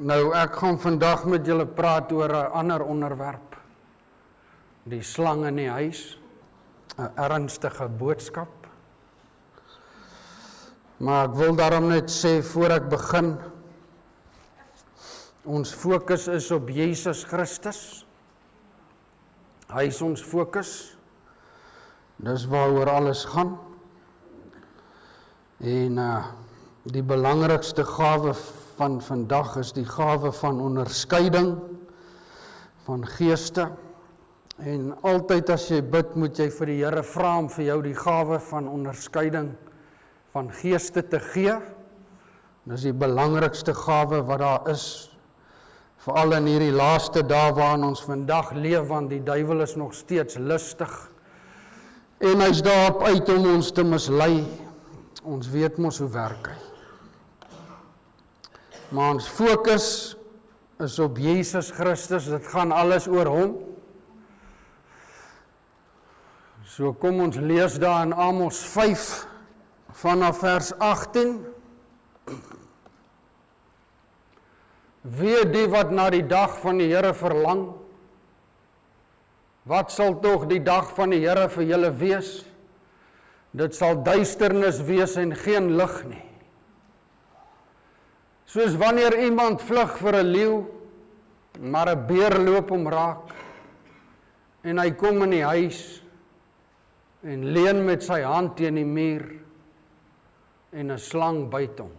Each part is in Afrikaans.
Nou, ek gaan vandag met julle praat oor 'n ander onderwerp. Die slang in die huis. 'n Ernstige boodskap. Maar ek wil daarom net sê, voor ek begin, ons fokus is op Jesus Christus. Hy is ons fokus. Dis waaroor alles gaan. En die belangrikste gawe van vandag is die gawe van onderskeiding van geeste. En altyd as jy bid, moet jy vir die Here vra om vir jou die gawe van onderskeiding van geeste te gee. Dis die belangrikste gawe wat daar is, veral in hierdie laaste dae waarin ons vandag leef, want die duiwel is nog steeds lustig. En hy's daarop uit om ons te mislei. Ons weet mos hoe werk hy. Maar ons fokus is op Jesus Christus, dit gaan alles oor hom. So kom ons lees daar in Amos 5 vanaf vers 18. Wee die wat na die dag van die Here verlang. Wat sal tog die dag van die Here vir julle wees? Dit sal duisternis wees en geen lig nie. Soos wanneer iemand vlug vir 'n leeu, maar 'n beer loop hom raak, en hy kom in die huis, en leun met sy hand teen die muur, en 'n slang byt hom.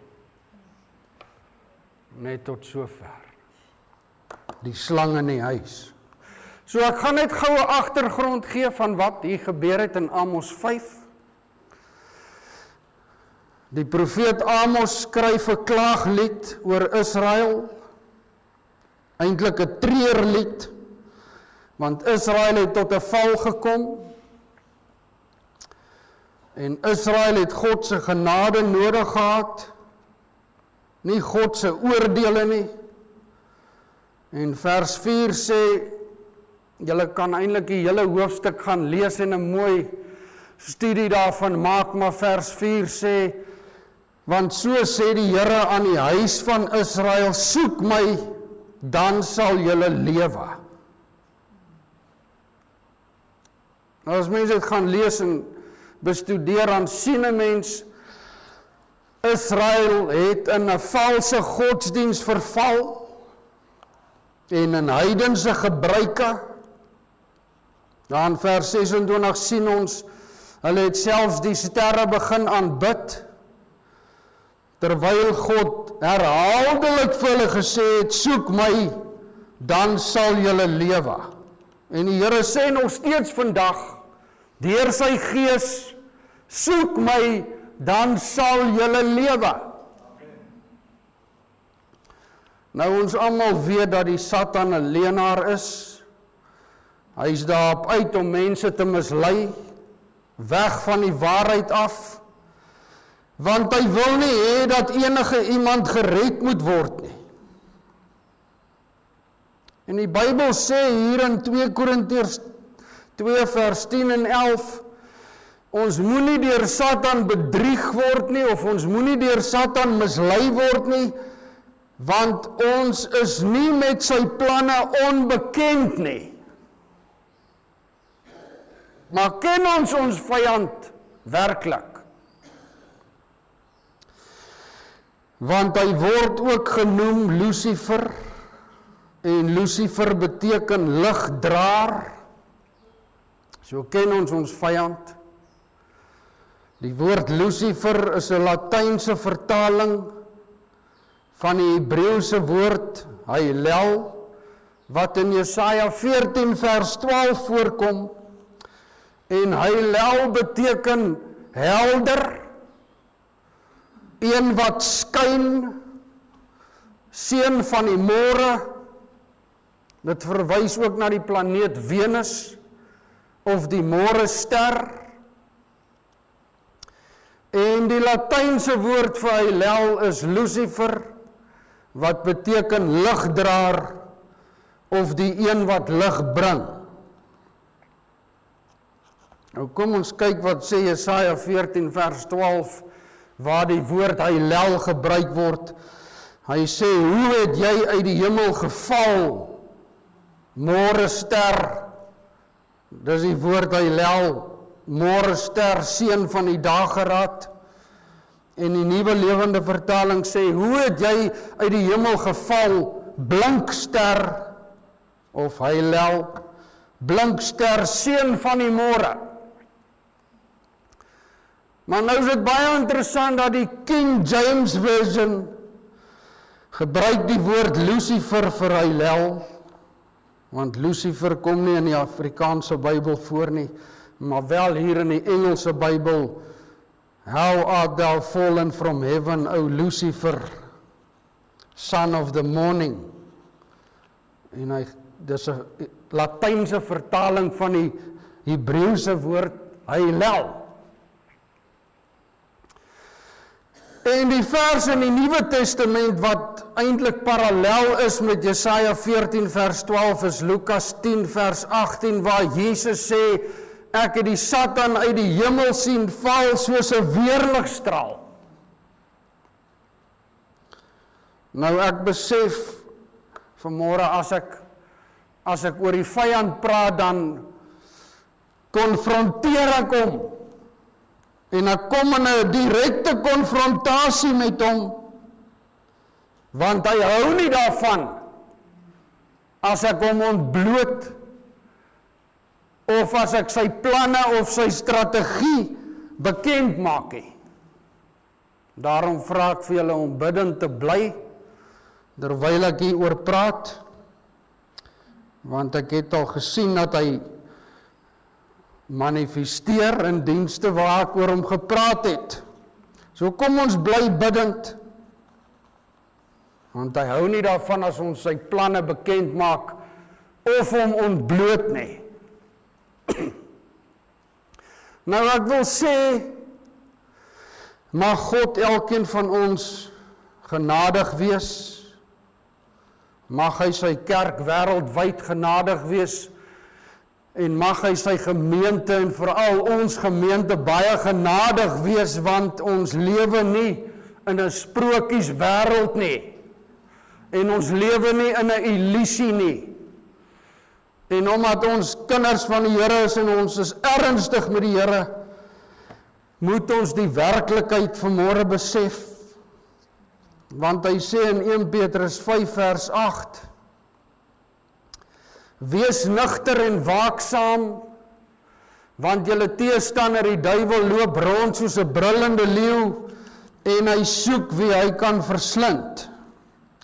Net tot sover. Die slang in die huis. So ek gaan net gou 'n agtergrond gee van wat hier gebeur het in Amos 5. Die profeet Amos skryf 'n klaaglied oor Israel, eintlik 'n treurlied, want Israel het tot 'n val gekom, en Israel het God se genade nodig gehad, nie God se oordeele nie. En vers 4 sê, julle kan eintlik die hele hoofstuk gaan lees en 'n mooi studie daarvan maak, maar vers 4 sê, want so sê die Here aan die huis van Israel, soek my, dan sal julle lewe. Nou as mense dit gaan lees en bestudeer, dan sien 'n mens, Israel het in 'n valse godsdiens verval, en in heidense gebruike. Dan vers 26 sien ons, hulle het selfs die sterre begin aanbid, terwyl God herhaaldelik vir hulle gesê het, soek my, dan sal julle lewe. En die Here sê nog steeds vandag, deur sy Gees, soek my, dan sal julle lewe. Nou ons almal weet dat die Satan 'n leienaar is. Hy is daarop uit om mense te mislei, weg van die waarheid af, want hy wil nie hê dat enige iemand gered moet word nie. En die Bybel sê hier in 2 Korintiërs 2 vers 10 en 11, ons moenie deur Satan bedrieg word nie, of ons moenie deur Satan mislei word nie, want ons is nie met sy planne onbekend nie. Maar ken ons vyand werklik? Want hy word ook genoem Lucifer, en Lucifer beteken ligdraer. So ken ons vyand. Die woord Lucifer is 'n Latynse vertaling van die Hebreëse woord Hillel, wat in Jesaja 14 vers 12 voorkom, en Hillel beteken helder, een wat skyn, seun van die môre. Dit verwys ook na die planeet Venus, of die môrester. En die Latynse woord vir Hillel is Lucifer, wat beteken ligdraer, of die een wat lig bring. Nou kom ons kyk wat sê Jesaja 14 vers 12, waar die woord Hillel gebruik word. Hy sê, hoe het jy uit die hemel geval, môre ster, dis die woord Hillel, môre ster, seun van die dageraad, en die Nuwe Lewende Vertaling sê, hoe het jy uit die hemel geval, blinkster, of Hillel, blinkster, seun van die môre. Maar nou is dit baie interessant dat die King James Version gebruik die woord Lucifer vir Hillel, want Lucifer kom nie in die Afrikaanse Bybel voor nie, maar wel hier in die Engelse Bybel, how art thou fallen from heaven, O Lucifer, son of the morning. En dis 'n Latynse vertaling van die Hebreëse woord Hillel. En die vers in die Nuwe Testament wat eintlik parallel is met Jesaja 14 vers 12 is Lukas 10 vers 18 waar Jesus sê, ek het die Satan uit die hemel sien val soos 'n weerligstraal. Nou ek besef vanmôre as ek oor die vyand praat, dan konfronteer ek hom. En ek kom in 'n direkte konfrontasie met hom, want hy hou nie daarvan as ek hom ontbloot, of as ek sy planne of sy strategie bekend maak nie. Daarom vra ek vir julle om bidend te bly, terwyl ek hieroor praat, want ek het al gesien dat hy manifesteer in dienste waar ek oor hom gepraat het. So kom ons bly bidend, want hy hou nie daarvan as ons sy planne bekend maak, of hom ontbloot nie. Nou ek wil sê, mag God elkeen van ons genadig wees, mag hy sy kerk wêreldwyd genadig wees, en mag hy sy gemeente en veral ons gemeente baie genadig wees, want ons lewe nie in 'n sprokieswêreld nie, en ons lewe nie in 'n illusie nie. En omdat ons kinders van die Here is en ons is ernstig met die Here, moet ons die werklikheid vanmôre besef. Want hy sê in 1 Petrus 5 vers 8, wees nugter en waaksaam, want julle teestander die duiwel loop rond soos 'n brullende leeu, en hy soek wie hy kan verslind.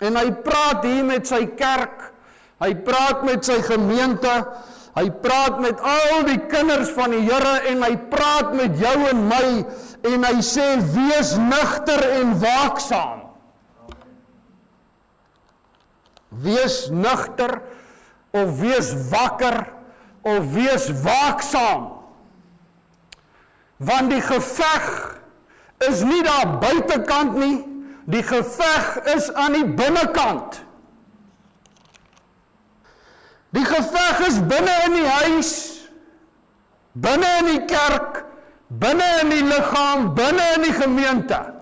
En hy praat hier met sy kerk, hy praat met sy gemeente, hy praat met al die kinders van die Here, en hy praat met jou en my, en hy sê, wees nugter en waaksaam. Wees nugter, of wees wakker, of wees waaksaam. Want die geveg is nie daar buitekant nie, die geveg is aan die binnekant. Die geveg is binne in die huis, binne in die kerk, binne in die liggaam, binne in die gemeente.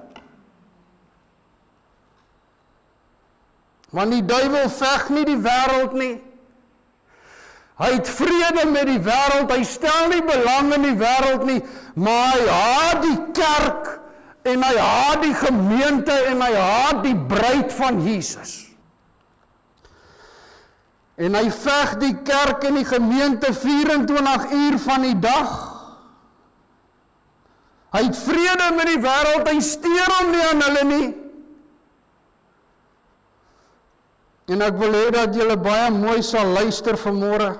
Want die duiwel veg nie die wêreld nie. Hy het vrede met die wêreld, hy stel nie belang in die wêreld nie, maar hy haat die kerk, en hy haat die gemeente, en hy haat die bruid van Jesus. En hy veg die kerk en die gemeente 24 uur van die dag. Hy het vrede met die wêreld, hy steur hom nie aan hulle nie. En ek wil hê dat julle baie mooi sal luister vanmôre.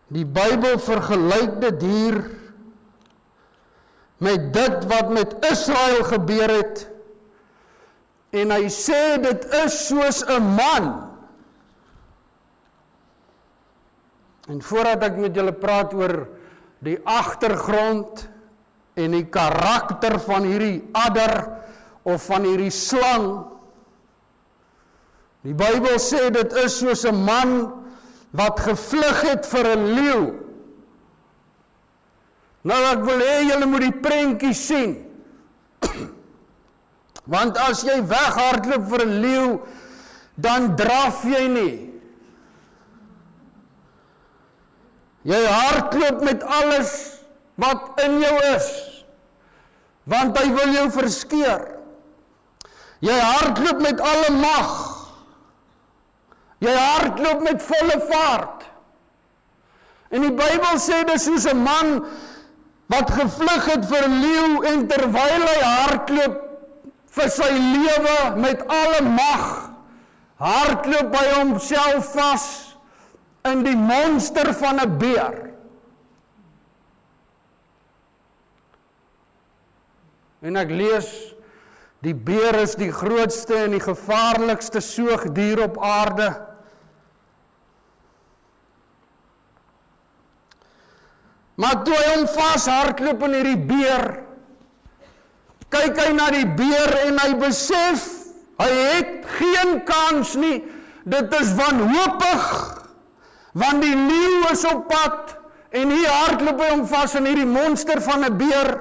Die Bybel vergelyk dit hier met dit wat met Israel gebeur het. En hy sê dit is soos 'n man. En voordat ek met julle praat oor die agtergrond en die karakter van hierdie adder of van hierdie slang, die Bybel sê dit is soos 'n man wat gevlug het vir 'n leeu. Nou ek wil hê julle moet die prentjie sien. Want as jy weghardloop vir 'n leeu, dan draf jy nie. Jy hardloop met alles wat in jou is, want hy wil jou verskeer. Jy hardloop met alle mag. Jy hardloop met volle vaart. En die Bybel sê dis soos 'n man wat gevlug het vir 'n leeu en terwyl hy hardloop vir sy lewe met alle mag, hardloop hy homself vas in die monster van 'n beer. En ek lees, die beer is die grootste en die gevaarlikste soogdier op aarde. Maar toe hy hom vashardloop in hierdie beer, kyk hy na die beer en hy besef, hy het geen kans nie, dit is wanhoopig, want die leeu is op pad, en hier hardloop hy hom vas in hierdie monster van 'n beer,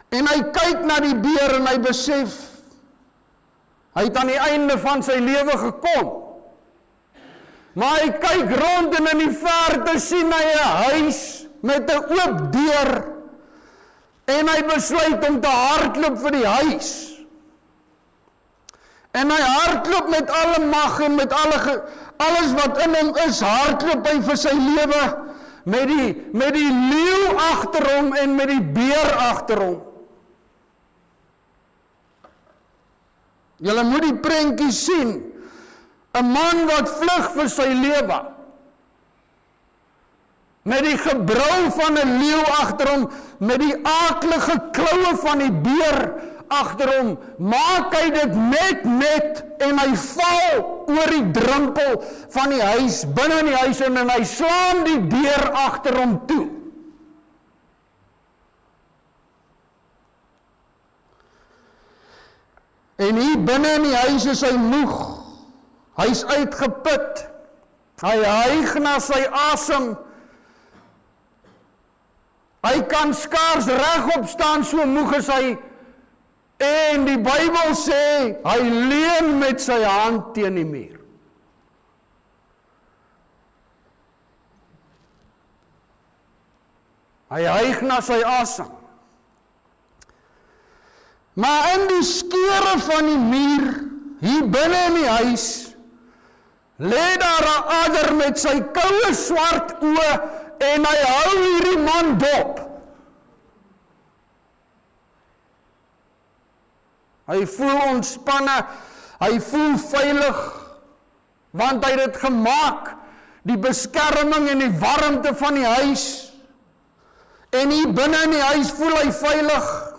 en hy kyk na die beer en hy besef, hy het aan die einde van sy lewe gekom, maar hy kyk rond en in die verte sien hy 'n huis met 'n oop deur, en hy besluit om te hardloop vir die huis. En hy hardloop met alle mag en met alles wat in hom is, hardloop hy vir sy lewe, met die leeu agter hom en met die beer agter hom. Julle moet die prentjie sien, 'n man wat vlug vir sy lewe, met die gebrul van 'n leeu agter hom, met die aaklige kloue van die beer agter hom, maak hy dit net en hy val oor die drempel van die huis, binne in die huis en hy slaan die deur agter hom toe. En hier binne in die huis is hy moeg, hy is uitgeput, hy hyg na sy asem, hy kan skaars regop staan, so moeg is hy, en die Bybel sê, hy leun met sy hand teen die muur. Hy hyg na sy asem. Maar in die skeure van die muur, hier binne in die huis, lê daar 'n adder met sy koue swart oë, en hy hou hierdie man dop. Hy voel ontspanne, hy voel veilig, want hy het dit gemaak, die beskerming en die warmte van die huis, en hier binne in die huis voel hy veilig,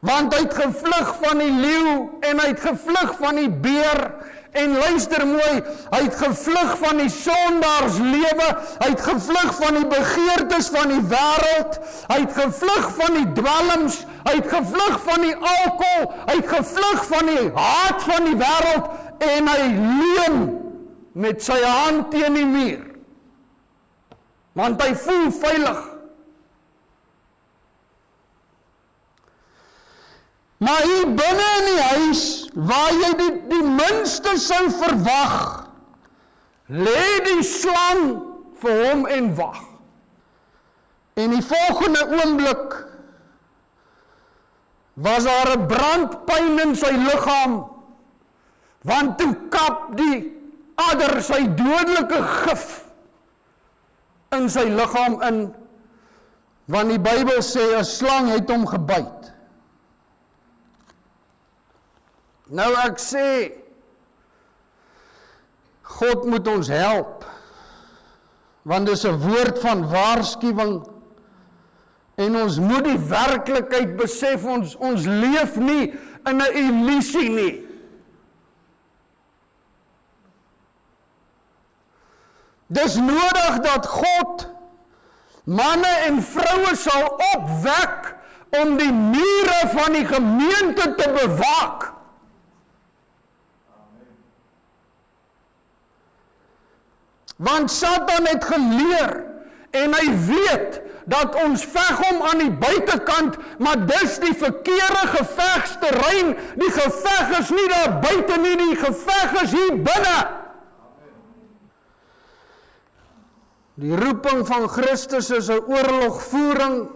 want hy het gevlug van die leeu, en hy het gevlug van die beer, en luister mooi, hy het gevlug van die sondaarslewe, hy het gevlug van die begeertes van die wêreld, hy het gevlug van die dwelms, hy het gevlug van die alkohol, hy het gevlug van die haat van die wêreld, en hy leun met sy hand teen die muur, want hy voel veilig. Maar hier binne in die huis, waar jy die minste sou verwag, lê die slang vir hom en wag. En die volgende oomblik was daar 'n brandpyn in sy liggaam, want toe kap die adder sy dodelike gif in sy liggaam in, want die Bybel sê 'n slang het hom gebyt. Nou ek sê, God moet ons help, want dit is 'n woord van waarskuwing, en ons moet die werklikheid besef, ons leef nie in 'n illusie nie. Dis nodig dat God manne en vroue sal opwek om die mure van die gemeente te bewaak. Want Satan het geleer En hy weet dat ons veg hom aan die buitekant, maar dis die verkeerde gevegsterrein. Die geveg is nie daar buite nie, die geveg is hier binne. Die roeping van Christus is 'n oorlogvoering,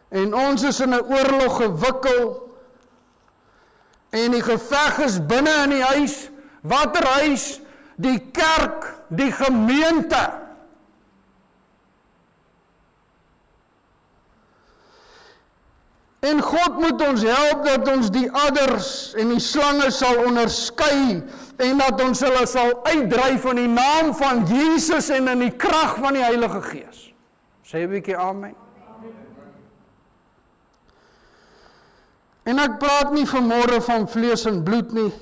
en ons is in 'n oorlog gewikkel, en die geveg is binne in die huis. Watter huis? Die kerk, die gemeente. En God moet ons help dat ons die adders en die slange sal onderskei, en dat ons hulle sal uitdryf in die naam van Jesus en in die krag van die Heilige Gees. Sê 'n bietjie amen. En ek praat nie vanmôre van vlees en bloed nie,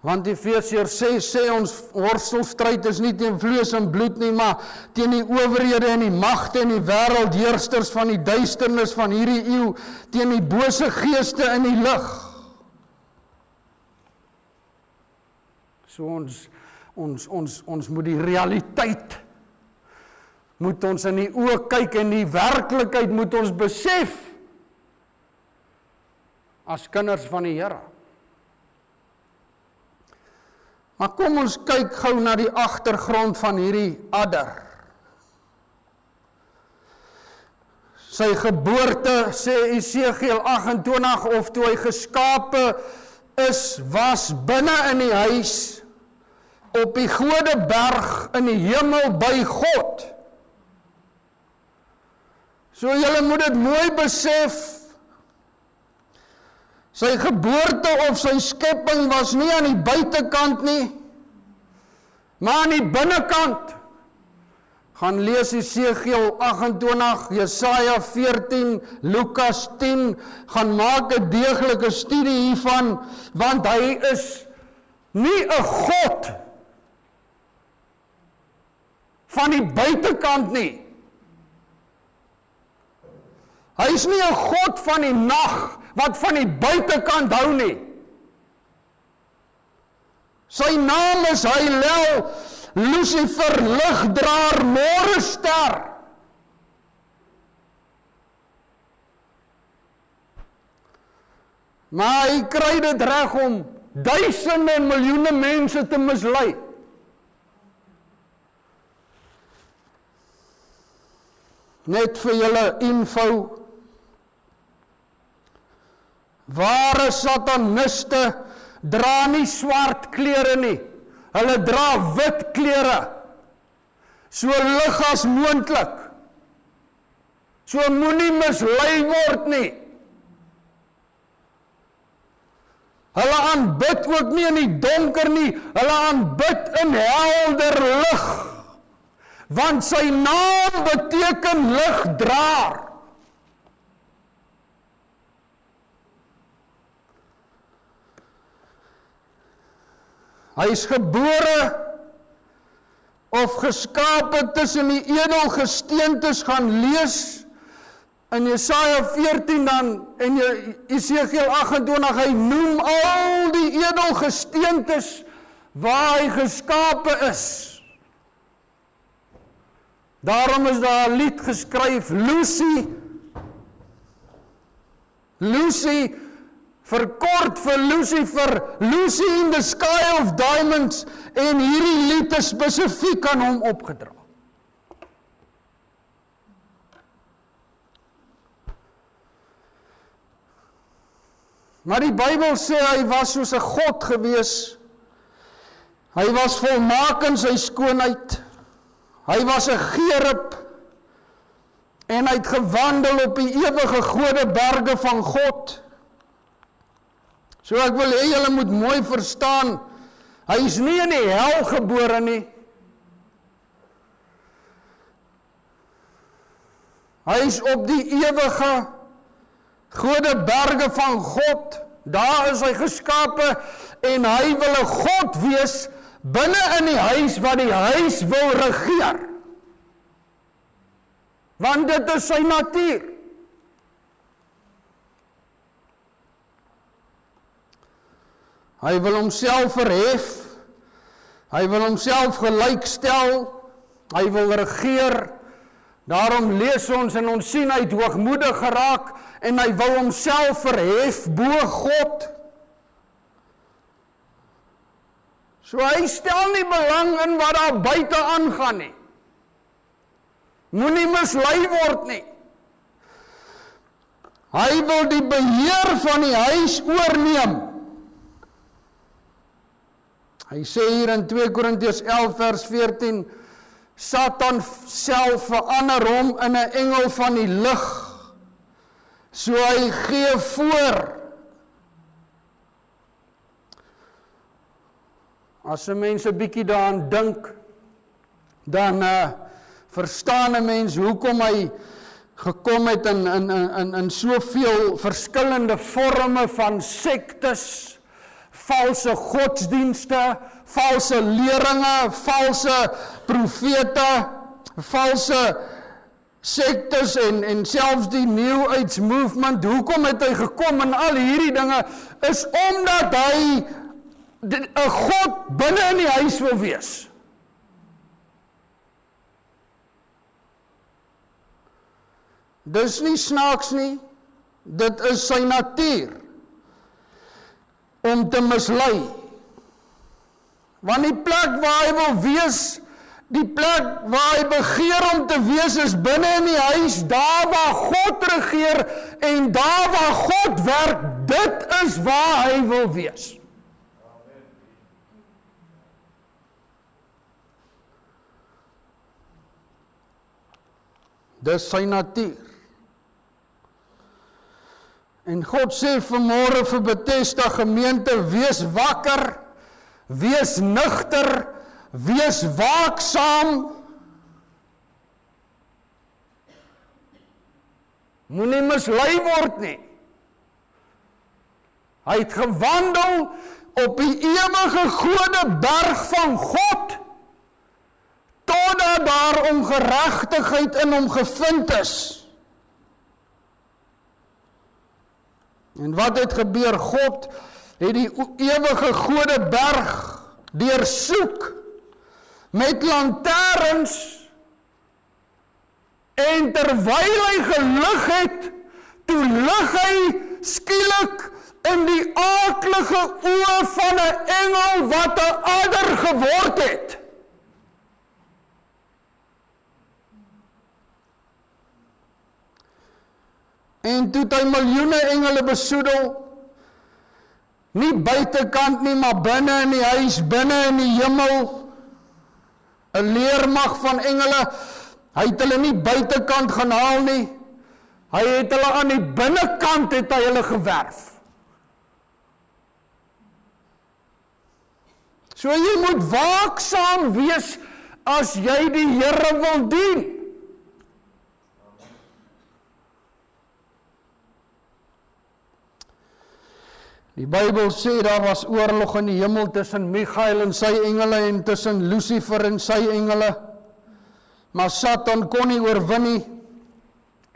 want Efesiërs 6 sê ons worstelstryd is nie teen vlees en bloed nie, maar teen die owerhede en die magte en die wêreldheersters van die duisternis van hierdie eeu, teen die bose geeste in die lig. So ons moet die realiteit, moet ons in die oë kyk, en die werklikheid moet ons besef, as kinders van die Here. Maar kom ons kyk gou na die agtergrond van hierdie adder. Sy geboorte, sê Esegiel 28, of toe hy geskape is, was binne in die huis, op die Godeberg in die hemel by God. So julle moet dit mooi besef, sy geboorte of sy skepping was nie aan die buitekant nie, maar aan die binnekant. Gaan lees Esegiel 28, Jesaja 14, Lukas 10, gaan maak 'n deeglike studie hiervan, want hy is nie 'n God van die buitekant nie. Hy is nie 'n God van die nag, wat van die buitekant hou nie. Sy naam is Hylel, Lucifer, ligdraer, môrester. Maar hy kry dit reg om duisende en miljoene mense te mislei. Net vir julle info, ware sataniste dra nie swart klere nie, hulle dra wit klere, so lig as moontlik, so moenie mislei word nie. Hulle aanbid ook nie in die donker nie, hulle aanbid in helder lig, want sy naam beteken ligdraer. Hy is gebore of geskape tussen die edelgesteentes, gaan lees in Jesaja 14 dan en Esegiel 28, hy noem al die edelgesteentes waar hy geskape is. Daarom is daar 'n lied geskryf, Lucy, verkort vir Lucifer, Lucy in the sky of diamonds, en hierdie lied is spesifiek aan hom opgedra. Maar die Bybel sê hy was soos 'n God gewees, hy was volmaak in sy skoonheid, hy was 'n gerub, en hy het gewandel op die ewige Godeberge van God. So ek wil hê julle moet mooi verstaan, hy is nie in die hel gebore nie. Hy is op die ewige Godeberge van God, daar is hy geskape, en hy wil 'n God wees binne in die huis wat die huis wil regeer. Want dit is sy natuur. Hy wil homself verhef, hy wil homself gelykstel, Hy wil regeer. Daarom lees ons en ons sien hy het hoogmoedig geraak en hy wou homself verhef bo God. So hy stel nie belang in wat daar buite aangaan nie. Moenie mislei word nie. Hy wil die beheer van die huis oorneem. Hy sê hier in 2 Korintiërs 11 vers 14, Satan self verander hom in 'n engel van die lig. So hy gee voor. As 'n mens 'n bietjie daaraan dink, dan verstaan 'n mens hoekom hy gekom het in soveel verskillende vorme van sektes, valse godsdienste, valse leringe, valse profete, valse sektes en selfs die New Age movement. Hoekom het hy gekom in al hierdie dinge? Is omdat hy 'n God binne in die huis wil wees. Dis nie snaaks nie, dit is sy natuur om te mislei. Want die plek waar hy wil wees, die plek waar hy begeer om te wees is binne in die huis, daar waar God regeer en daar waar God werk, dit is waar hy wil wees. Dis sy natuur. En God sê vanmôre vir Bethesda gemeente, wees wakker, wees nugter, wees waaksaam. Moenie mislei word nie. Hy het gewandel op die ewige gode berg van God, totdat daar ongeregtigheid in hom gevind is. En wat het gebeur? God het die ewige gode berg deursoek met lanterns en terwyl hy gelig het, toe lig hy skielik in die aaklige oë van 'n engel wat 'n adder geword het. En toe het hy miljoene engele besoedel, nie buitekant nie, maar binne in die huis, binne in die hemel, 'n leermag van engele. Hy het hulle nie buitekant gaan haal nie, hy het hulle aan die binnekant het hy hulle gewerf. So jy moet waaksaam wees as jy die Here wil dien. Die Bybel sê daar was oorlog in die hemel tussen Michael en sy engele en tussen Lucifer en sy engele. Maar Satan kon nie oorwin nie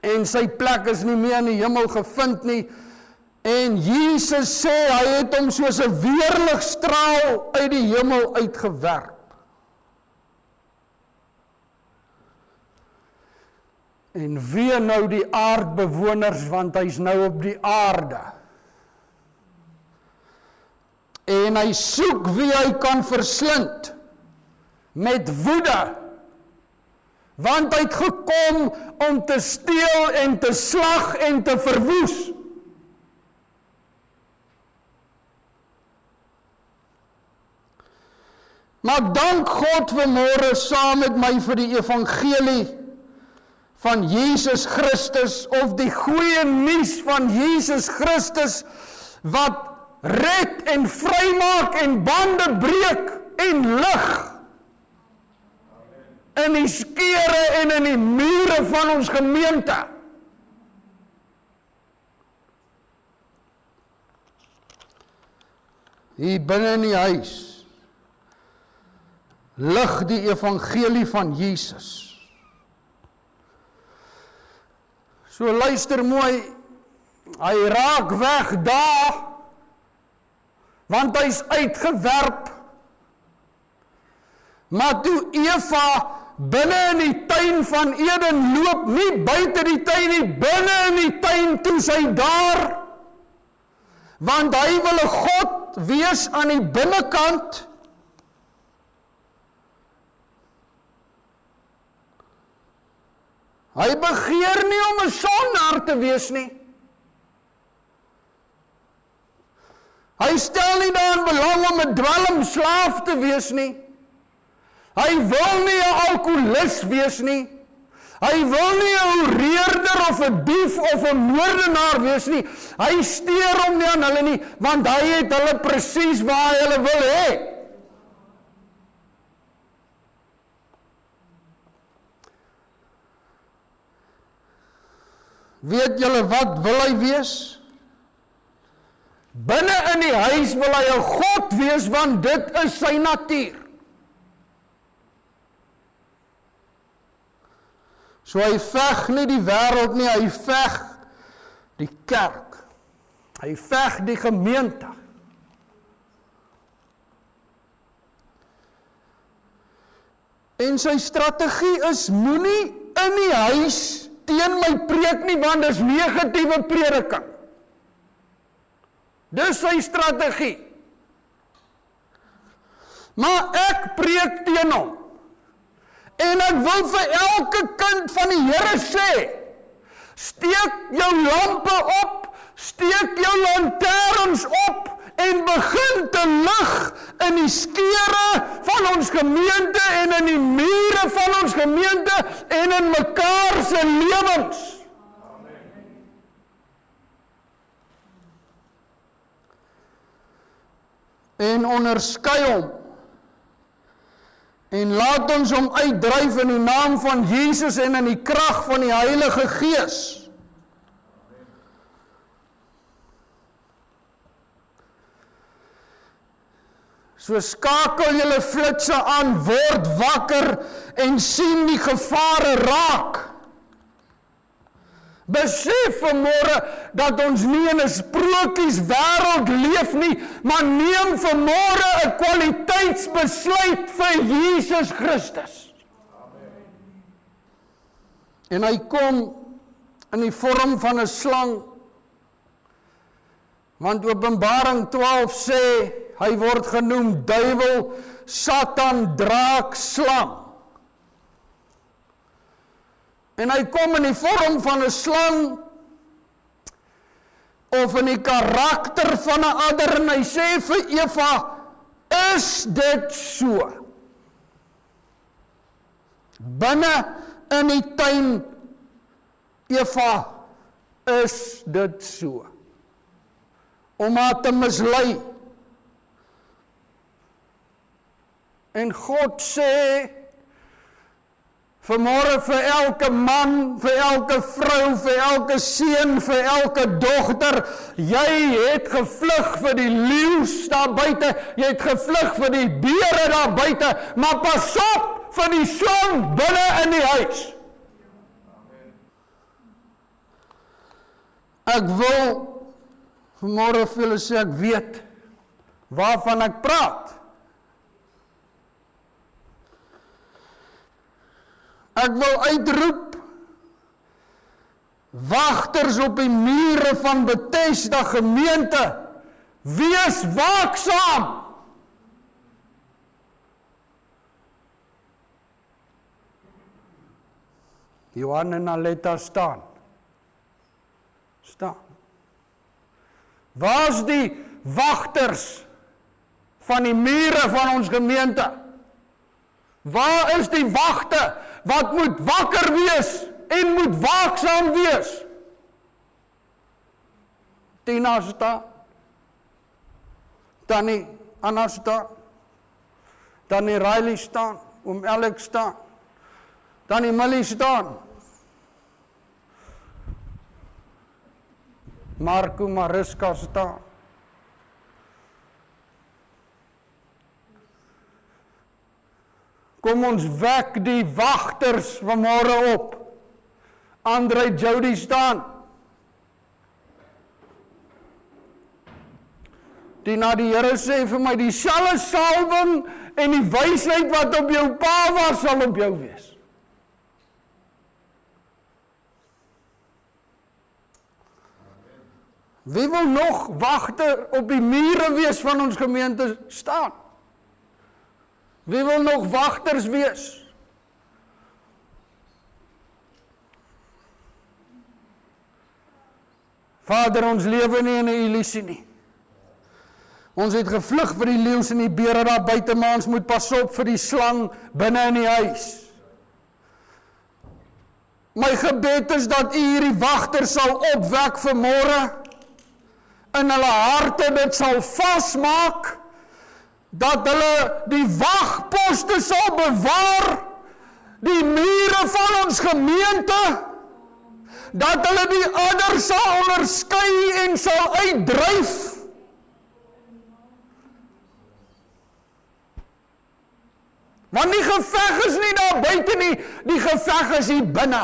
en sy plek is nie meer in die hemel gevind nie. En Jesus sê hy het hom soos 'n weerligstraal uit die hemel uitgewerp. En wie nou die aardbewoners, want hy's nou op die aarde. En hy soek wie hy kan verslind met woede, want hy het gekom om te steel en te slag en te verwoes. Maar dank God vanmôre saam met my vir die evangelie van Jesus Christus, of die goeie nuus van Jesus Christus, wat red en vrymaak en bande breek en lig in die skere en in die mure van ons gemeente. Hier binne in die huis lig die evangelie van Jesus. So luister mooi, hy raak weg daar, want hy is uitgewerp. Maar toe Eva binne in die tuin van Eden loop, nie buite die tuin nie, binne in die tuin toe sy daar, want hy wil 'n God wees aan die binnekant. Hy begeer nie om 'n sondaar te wees nie. Hy stel nie daarin belang om 'n dwelmslaaf te wees nie. Hy wil nie 'n alkoholist wees nie. Hy wil nie 'n hoereerder of 'n dief of 'n moordenaar wees nie. Hy steur hom nie aan hulle nie, want hy het hulle presies waar hy hulle wil hê. Weet julle wat wil hy wees? Binne in die huis wil hy 'n God wees, want dit is sy natuur. So hy veg nie die wêreld nie, hy veg die kerk. Hy veg die gemeente. En sy strategie is, moenie in die huis teen my preek nie, want dis negatiewe prediking. Dis sy strategie. Maar ek preek teen hom. En ek wil vir elke kind van die Here sê, steek jou lampe op, steek jou lanterns op, en begin te lig in die skeure van ons gemeente, en in die mure van ons gemeente, en in mekaar se lewens. En onderskei hom, en laat ons hom uitdryf in die naam van Jesus en in die krag van die Heilige Gees. So skakel julle flitse aan, word wakker en sien die gevare raak. Besef vanmôre dat ons nie in 'n sprokieswêreld leef nie, maar neem vanmôre 'n kwaliteitsbesluit vir Jesus Christus. Amen. En hy kom in die vorm van 'n slang, want Openbaring 12 sê, hy word genoem duiwel, Satan, draak, slang. En hy kom in die vorm van 'n slang, of in die karakter van 'n adder, en hy sê vir Eva, is dit so? Binne in die tuin, Eva, is dit so? Om haar te mislei. En God sê, vanmôre vir elke man, vir elke vrou, vir elke seun, vir elke dogter, jy het gevlug vir die leeu's daar buite, jy het gevlug vir die beere daar buite, maar pas op vir die slang binne in die huis. Ek wil vanmôre vir julle sê, ek weet waarvan ek praat. Ek wil uitroep, wagters op die mure van Bethesda gemeente, wees waaksaam. Johan en Aletta staan. Waar is die wagters van die mure van ons gemeente? Waar is die wagte wat moet wakker wees en moet waaksaam wees? Tina staan, Tannie Anna staan, Tannie Riley staan, Oom Alex staan, Tannie Millie staan, Marco Mariska staan. Kom ons wek die wagters vanmôre op. Andre Jody staan. die na die Here sê vir my, dieselfde salwing en die wysheid wat op jou pa was, sal op jou wees. Wie wil nog wagter op die mure wees van ons gemeente staan? Wie wil nog wagters wees? Vader, ons lewe nie in 'n illusie nie. Ons het gevlug vir die leeu's en die beere daar buite, maar ons moet pas op vir die slang binne in die huis. My gebed is dat U hierdie wagter sal opwek vanmôre, in hulle harte dit sal vasmaak, dat hulle die wagposte sal bewaar, die mure van ons gemeente, dat hulle die ander sal onderskei en sal uitdryf. Want die geveg is nie daar buite nie, die geveg is hier binne.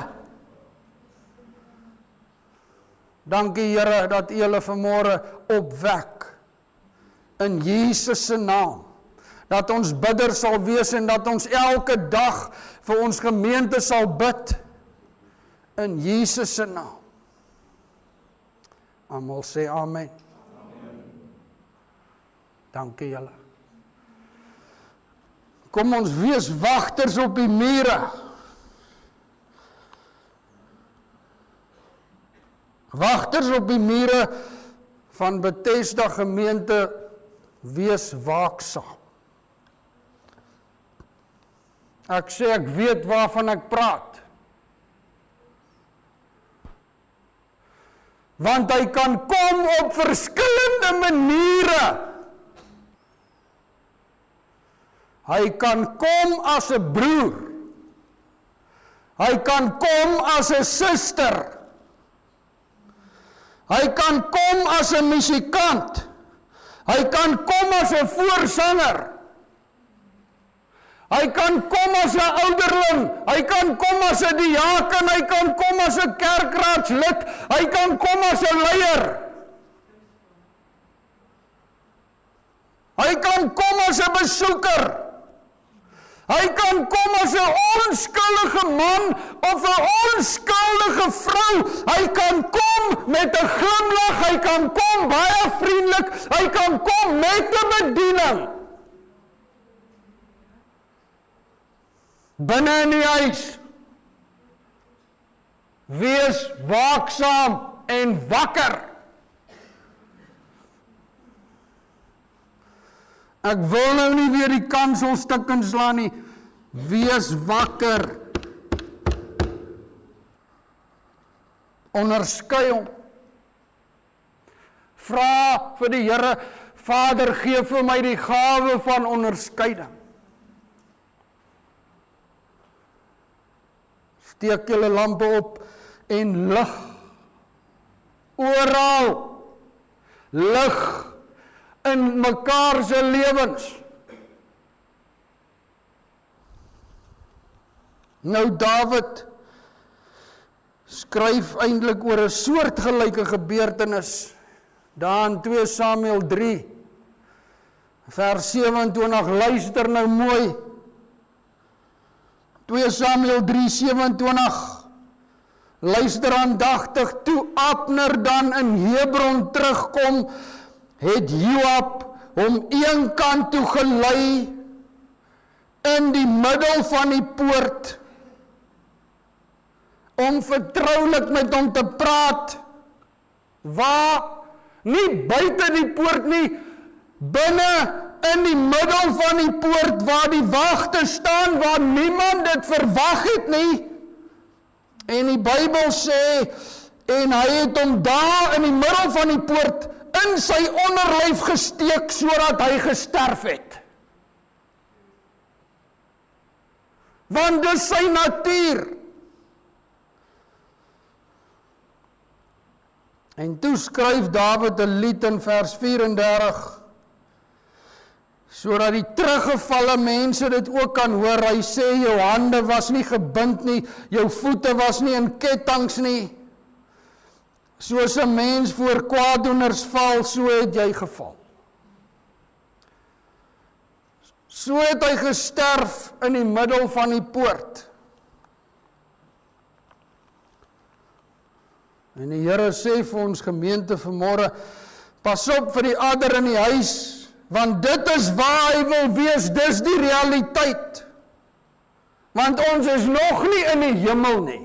Dankie Here dat U hulle vanmôre opwek in Jesus se naam. Dat ons bidder sal wees en dat ons elke dag vir ons gemeente sal bid in Jesus se naam. Almal sê amen. Dankie julle. Kom ons wees wagters op die mure. Wagters op die mure van Bethesda gemeente, wees waaksaam. Ek sê ek weet waarvan ek praat. Want hy kan kom op verskillende maniere. Hy kan kom as 'n broer. Hy kan kom as 'n suster. Hy kan kom as 'n musikant. Hy kan kom as 'n voorsanger. Hy kan kom as 'n ouderling. Hy kan kom as 'n diaken. Hy kan kom as 'n kerkraadslid. Hy kan kom as 'n leier. Hy kan kom as 'n besoeker. Hy kan kom as 'n onskuldige man of 'n onskuldige vrou. Hy kan kom met 'n glimlag. Hy kan kom baie vriendelik. Hy kan kom met 'n bediening. Binne in die huis. Wees waaksaam en wakker. Ek wil nou nie weer die kanselstuk inslaan nie. Wees wakker. Onderskei hom. Vra vir die Here, Vader, gee vir my die gawe van onderskeiding. Steek julle lampe op en lig. Oral. Lig. In mekaar se lewens. Nou Dawid skryf eintlik oor 'n soortgelyke gebeurtenis. Daar in 2 Samuel 3 vers 27, luister nou mooi. 2 Samuel 3:27. Luister aandagtig, toe Abner dan in Hebron terugkom, het Joab hom een kant toe gelei in die middel van die poort om vertroulik met hom te praat. Waar? Nie buite die poort nie, binne in die middel van die poort waar die wagte staan, waar niemand dit verwag het nie. En die Bybel sê, en hy het hom daar in die middel van die poort in sy onderlyf gesteek, sodat hy gesterf het. Want dis sy natuur. En toe skryf Dawid 'n lied in vers 34, sodat die teruggevalle mense dit ook kan hoor. Hy sê, jou hande was nie gebind nie, jou voete was nie in kettinge nie. Soos 'n mens voor kwaaddoeners val, so het jy geval. So het hy gesterf in die middel van die poort. En die Here sê vir ons gemeente vanmôre, pas op vir die adder in die huis, want dit is waar hy wil wees, dis die realiteit. Want ons is nog nie in die hemel nie.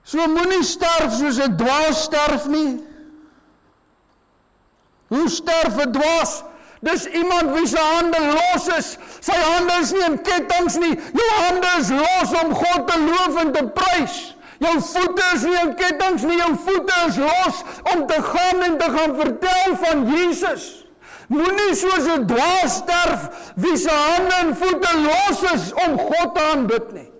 So moenie sterf soos 'n dwaas sterf nie. Hoe sterf 'n dwaas? Dis iemand wie sy hande los is. Sy hande is nie in kettinge nie. Jou hande is los om God te loof en te prys. Jou voete is nie in kettinge nie. Jou voete is los om te gaan en te gaan vertel van Jesus. Moenie soos 'n dwaas sterf wie sy hande en voete los is om God te aanbid nie.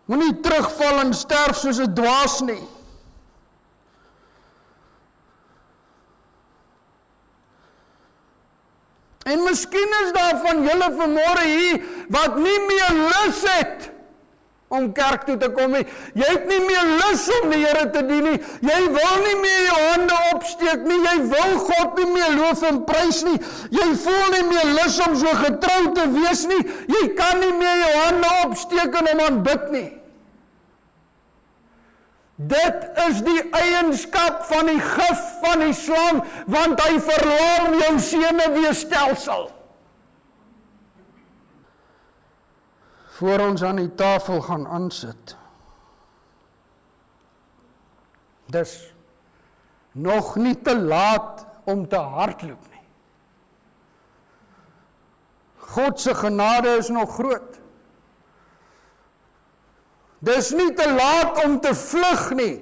Moenie terugval en sterf soos 'n dwaas nie. En miskien is daar van julle vanmôre hier wat nie meer lus het om kerk toe te kom nie. Jy het nie meer lus om die Here te dien nie. Jy wil nie meer jou hande opsteek nie. Jy wil God nie meer loof en prys nie. Jy voel nie meer lus om so getrou te wees nie. Jy kan nie meer jou hande opsteek en hom aanbid nie. Dit is die eienskap van die gif van die slang, want hy verlam jou senuweestelsel. Voor ons aan die tafel gaan aansit. Dis nog nie te laat om te hardloop nie. God se genade is nog groot. Dis nie te laat om te vlug nie.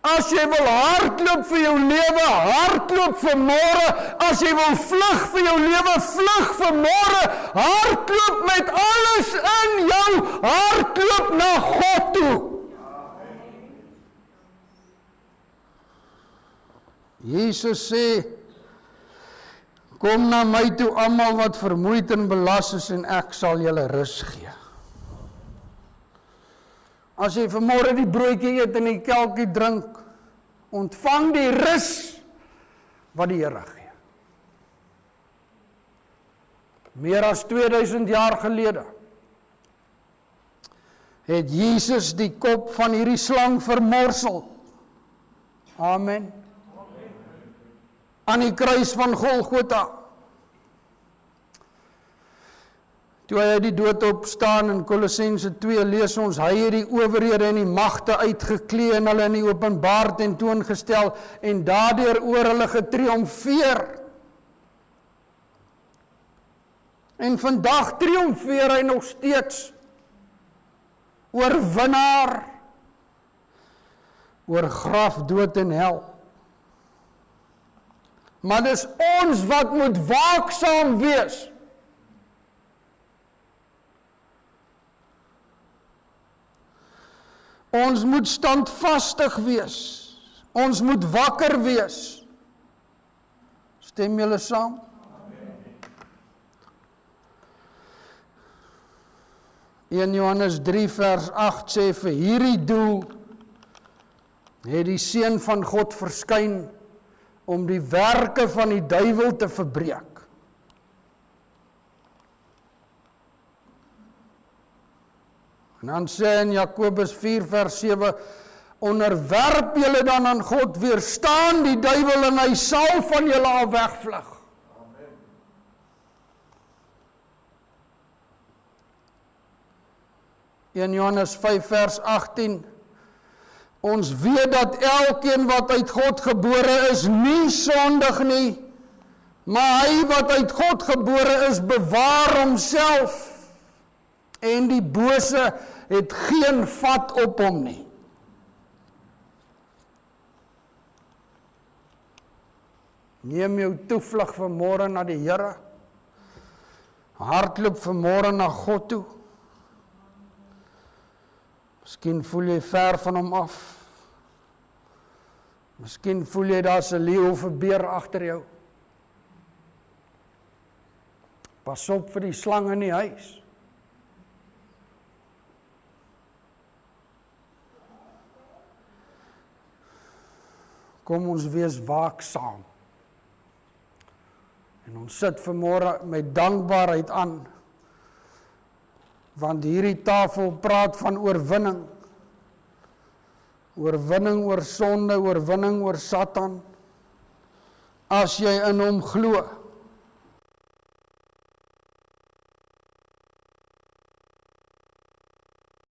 As jy wil hardloop vir jou lewe, hardloop vanmôre. As jy wil vlug vir jou lewe, vlug vanmôre. Hardloop met alles in jou, hardloop na God toe. Jesus sê, kom na my toe almal wat vermoeid en belas is en ek sal julle rus gee. As jy vanmôre die broodjie eet en die kelkie drink, ontvang die rus wat die Here gee. Meer as 2000 jaar gelede het Jesus die kop van hierdie slang vermorsel. Amen. Aan die kruis van Golgotha. Toe hy uit die dood opstaan in Kolossense 2 lees ons, hy het die owerhede en die magte uitgeklee en hulle in die openbaar tentoongestel en daardeur oor hulle getriomfeer. En vandag triomfeer hy nog steeds. Oorwinnaar, oor graf, dood en hel. Maar dis ons wat moet waaksaam wees. Ons moet standvastig wees. Ons moet wakker wees. Stem julle saam? Amen. 1 Johannes 3 vers 8 sê vir hierdie doel het die Seun van God verskyn om die werke van die duiwel te verbreek. En dan sê in Jakobus 4 vers 7, onderwerp julle dan aan God, weerstaan die duiwel en hy sal van julle af wegvlug. Amen. In Johannes 5 vers 18, ons weet dat elkeen wat uit God gebore is, nie sondig nie, maar hy wat uit God gebore is, bewaar homself, en die bose het geen vat op hom nie. Neem jou toevlug vanmôre na die Here. Hardloop vanmôre na God toe. Miskien voel jy ver van hom af. Miskien voel jy daar's 'n leeu of 'n beer agter jou. Pas op vir die slang in die huis. Kom ons wees waaksaam. En ons sit vanmôre met dankbaarheid aan, want hierdie tafel praat van oorwinning. Oorwinning oor sonde, oorwinning oor Satan. As jy in hom glo.